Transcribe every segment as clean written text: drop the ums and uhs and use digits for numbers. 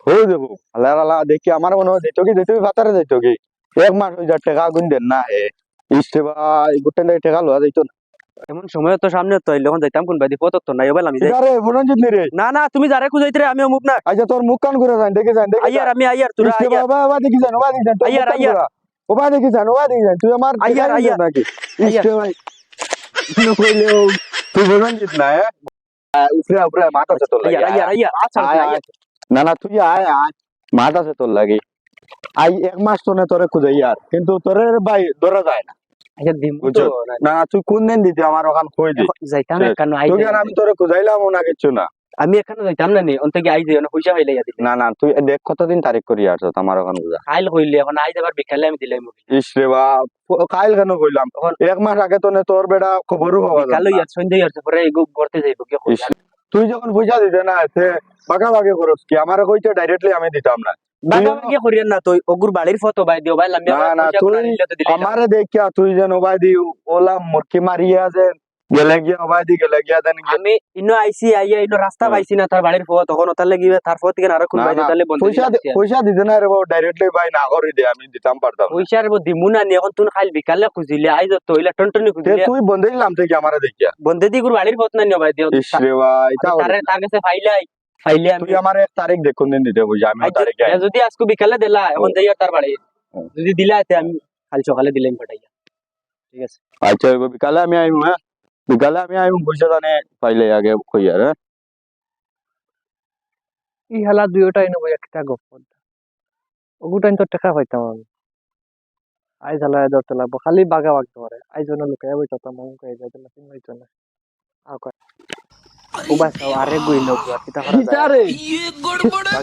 হয়ে যাবো আল্লাহ আল্লাহ দেখি আমার মনে হয় যেত কি যেতে ভাতারে যেত কি 1 মাস হয়ে যায় টাকা গুন দেন না হে ইস্টে বা গোটা টাকা লওয়া যাইতো না এমন সময় তো সামনে তো যখন যাইতাম কোন বাইদি পথ তো নাই এবার আমি যাই আরে বুরঞ্জিত নি রে না না তুমি যারে খুঁজাইতে রে আমি অমুক না আচ্ছা তোর মুখ কান করে যান দেখে যান দেখে আইয়ার আমি আইয়ার তোরা ইস্টে আইয়ার বাবা বাবা দেখি যান বাবা দেখি যান তোর মুখ আইয়ার কান করা বাবা দেখি যান বাবা দেখি যান তুই আমার আইয়ার আইয়ার নাকি ইস্টে ভাই তুই কইলেও তুই বুরঞ্জিত না উপরে উপরে মাথা আছে তোর আইয়ার আইয়ার আইয়ার আচ্ছা আইয়ার না না তুই আয় আয় মাথা আছে তোর লাগে আই 1 মাস তো না তোরে খুঁজাই আর কিন্তু তোরে ভাই ধরা যায় না আচ্ছা দিমু তো না তুই কোন দিন দিতে আমার ওখান কই দি যাইতাম কেন আই তুই আর আমি তোরে খুঁজাইলাম না কিছু না আমি এখানে যাইতাম না নি অন্তে কি আই যাই না পয়সা হইলে দিলে না না তুই দেখ কতদিন তারিখ করি আর আমার ওখান খুঁজা আইল হইলে এখন আই যাবার বিকালে আমি দিলাই মুখ ইস রে বা কাইল কেন কইলাম 1 মাস আগে তো তোর বেটা খবরও হওয়া যায় বিকালে ইয়ার সন্ধ্যা ইয়ার পরে এগো করতে যাইব কি ইস, তুই যখন পয়সা দিতে না সে বাঁকা বাঁকে খরচ কি আমার কইতে ডাইরেক্টলি আমি দিতাম না বাবা কি করিয়েন না তুই ওগুর বাড়ির ফটো বাই দিও ভাই আমি না না তুই আমারে দেখিয়া তুই যেন ওবাই দি ওলা মুরকি মারিয়া যে গেলে গিয়া ওবাই দি গেলে গিয়া দেন আমি ইনো আইছি আইয়া ইনো রাস্তা পাইছি না তার বাড়ির ফটো তখন ওতার লাগি তার ফটো থেকে আরো কোন বাই তাহলে বন্ধ পয়সা দিতে না রে বাবা ডাইরেক্টলি ভাই না করে দে আমি দিতাম পারতাম পয়সার দিমু না নি এখন তুই খাইল বিকালে খুঁজিলে আই যত হইলা টনটনি খুঁজিলে তুই বন্ধে দিলাম থেকে আমারে দেখিয়া বন্ধে দি গুর বাড়ির ফটো না নি ভাই দিও ইস রে ভাই তারে তার কাছে ফাইলাই ফাইলে তুই আমার 1 তারিখ দেখুন দিন দিতে বুঝি আমি তারিখে যদি আজকে বিকালে দিলা এখন যাইয়া তার বাড়ি যদি দিলা আমি কাল সকালে দিলাম পাঠাইয়া ঠিক আছে আচ্ছা বিকালে আমি আইমু হ্যাঁ বিকালে আমি আইমু পয়সা জানে পাইলে আগে কইয়া রে ই হালা দুইটা এনে বই একটা গপ ওগুটাই তো টাকা পাইতাম আমি আই ঝালা ধরতে লাগবো খালি বাগা বাগ ধরে আই জন্য লুকাই বই তত মন কই যায় না তিন হইতো না উবাস আরে গইলো কিতা করা যায় রে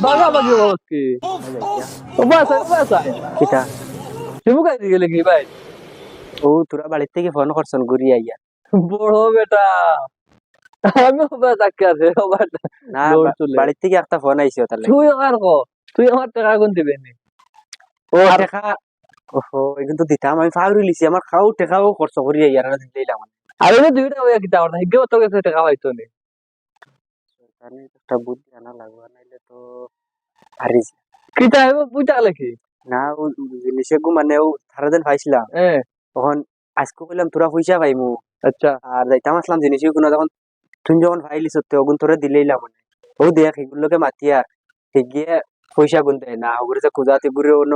বাগা বাগি কি ওবাস কিতা তুমি কাই গেলে কি ভাই ও তোরা বাড়ি থেকে ফোন করছন ঘুরি আইয়া বড় বেটা আমি ওবাস আকে আছে ওবাস না বাড়ি থেকে একটা ফোন আইছে তাহলে তুই আর কো তুই আমার টাকা কোন দিবে নি ও টাকা ওহো কিন্তু দিতাম আমি ফাউরি লিছি আমার খাও টাকাও খরচ করি আইয়া না দিলাম আরে না দুইটা ওয়া কিতা ওর হিগে তো কাছে টাকা পাইতো নি সরকারি একটা বুদ্ধি আনা লাগবে নাইলে তো হারিস কিতা হবে বুঝা লাগি না ও জিনিসে গু মানে ও সারা দিন পাইছিলাম তখন আজকে কইলাম তোরা পয়সা পাইমু আচ্ছা আর যাইতাম আসলাম জিনিসে কোনো তখন তুই যখন ফাইলি সত্যি ওগুন তোরা দিলেইলাম মানে ও দেখ এগুলোকে মাতিয়া গিয়ে পয়সা গুন দেয় না ওগুলো যে খুঁজাতে ঘুরে অন্য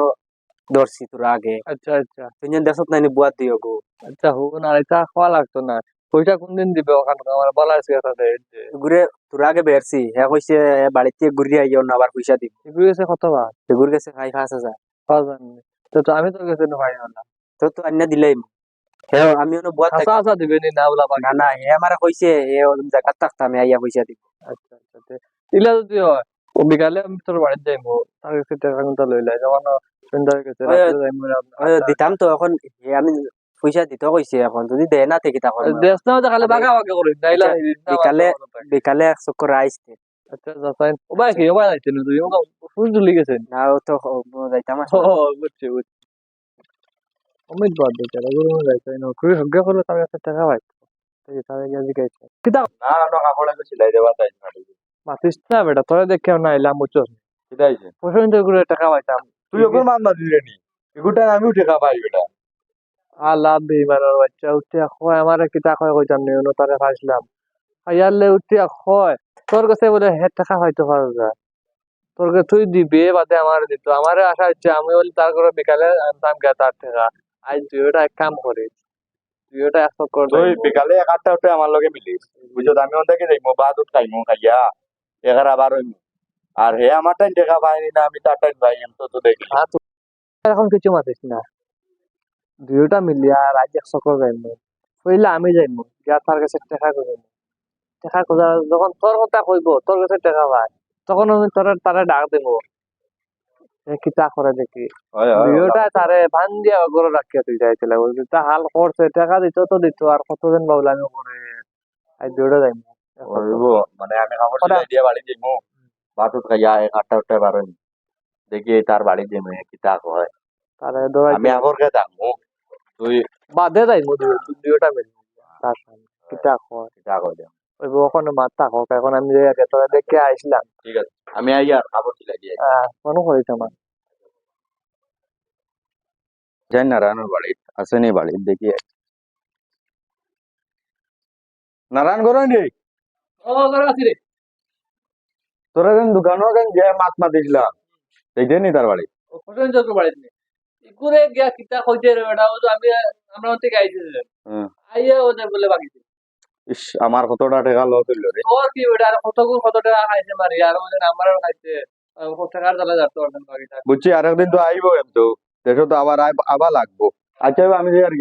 ধরছি তোরা আগে আচ্ছা আচ্ছা তুই দেশত নাই বুয়াত দিও গো আচ্ছা হোক না এটা খাওয়া লাগতো না পয়সা কোনদিন দিবে ওখানে আমার বলা আছে কথা দেয় ঘুরে তোরা আগে বেরছি হ্যাঁ কইছে বাড়িতে ঘুরে আইও না আবার পয়সা দিব এগুলো গেছে কত বার এগুর কাছে 5,000 তো আমি তো গেছে না ভাই না তো তো আন্না দিলাই হ্যাঁ আমি অন্য বুয়াত আশা আশা দিবে নি না বলা না না হে আমারে কইছে এ জায়গা থাকতাম আইয়া পয়সা দিব আচ্ছা আচ্ছা ইলা যদি হয় ও বিকালে আমি তোর বাড়িতে যাইবো তার কাছে টাকা কোনটা লইলাই যখন সন্ধ্যা হয়ে গেছে রাতে যাইবো দিতাম তো এখন আমি পয়সা দিতে কইছে এখন যদি দেয় না থেকে তা করে দেশ না খালি বাগা বাগা করি নাইলা বিকালে বিকালে এক চক্কর আইছে আচ্ছা যাই ও ভাই কি ও ভাই আইছে না তুই ও ফুল ঝুলি গেছে না ও তো যাইতাম ও বুঝছি বুঝছি অমিত বাদ দে তারা গুলো যাইছে না তুই হজ্ঞ করলে তার কাছে টাকা পাই তুই তারে গিয়ে জিগাইছে কিতা না না কাপড় আছে সিলাই দেওয়া তাই না মাতিস না বেটা তোরা দেখে না এলাম বুঝছস কিদাইছে পছন্দ করে টাকা পাইতাম তুই ওগুলো মান না দিলে নি এগুটা আমিও টাকা পাই বেটা আল্লাহ বেইমানের বাচ্চা উঠে কয় আমারে কিতা কয় কইতাম নি ওনো তারে ফাইছিলাম আইয়ালে উঠে কয় তোর কাছে বলে হে টাকা হয়তো পাওয়া যায় তোর কাছে তুই দিবে বাদে আমার দিত আমারে আশা হচ্ছে আমি বলি তার করে বিকালে আনতাম গে তার টাকা আজ তুই ওটা এক কাম করিস তুই ওটা এক কর তুই বিকালে 1-8টা উঠে আমার লগে মিলিস বুঝছো আমি ওটাকে যাইমু বাদ উঠ খাইমু খাইয়া এগার আবার হইমু আর হে আমার টাইম টাকা পাইনি না আমি তার টাইম পাই তো দেখি এখন কিছু মাতিস না দুইটা মিলিয়া রাজ এক চক্কর যাইমু কইলে আমি যাইমু গিয়া তার কাছে টাকা কইমু টাকা খোঁজা যখন তোর কথা কইব তোর কাছে টাকা পাই তখন আমি তোর তারে ডাক দেবো কিতা করে দেখি দুইটা তারে ভান দিয়া গরু রাখিয়া তুই যাইছিল বলছি তা হাল করছে টাকা দিত তো দিত আর কতদিন বাবলা আমি করে আজ দুইটা যাইমু মানে আমি কাপড় সিলাই দিয়ে বাড়ি যাইমু বাদ উঠ খাইয়া 1-8টা উঠে বার হইমু দেখি তার বাড়ি যাইমু কিতা কয় তারে দৌড়াই আমি আগর কে যামু তুই বাদে যাইমু দুইটা মিলি তার সামনে কিতা কর কিতা কই দেও। ওই ওখানে মাথা হোক এখন আমি যে আগে তোরা দেখে আইছিলাম ঠিক আছে আমি আই আর খবর দিলাই দিয়ে মনে করিস আমার যাই নারায়ণের বাড়ি আসেনি বাড়ি দেখি নারায়ণ করো নি ও করে আছি রে তোরা যেন দোকানও কেন যে মাছ মাতিছিলাম দেখে নি তার বাড়ি ও ফটো যত বাড়িতে নেই ইকুরে গিয়া কিতা কইতে রে বেটা ও তো আমি আমরা ওতে গাইছিলাম হুম। আইয়া ওদের বলে বাকি ইস আমার কতটা টাকা লস হইল রে তোর কি বেটা আর কত টাকা খাইছে মারি আর ওদের আমারও খাইছে কত টাকার জ্বালা যাচ্ছে ওদের বাকিটা বুঝছি আরেকদিন তো আইবো কিন্তু দেখো তো আবার আবার লাগবো আচ্ছা আমি যে আর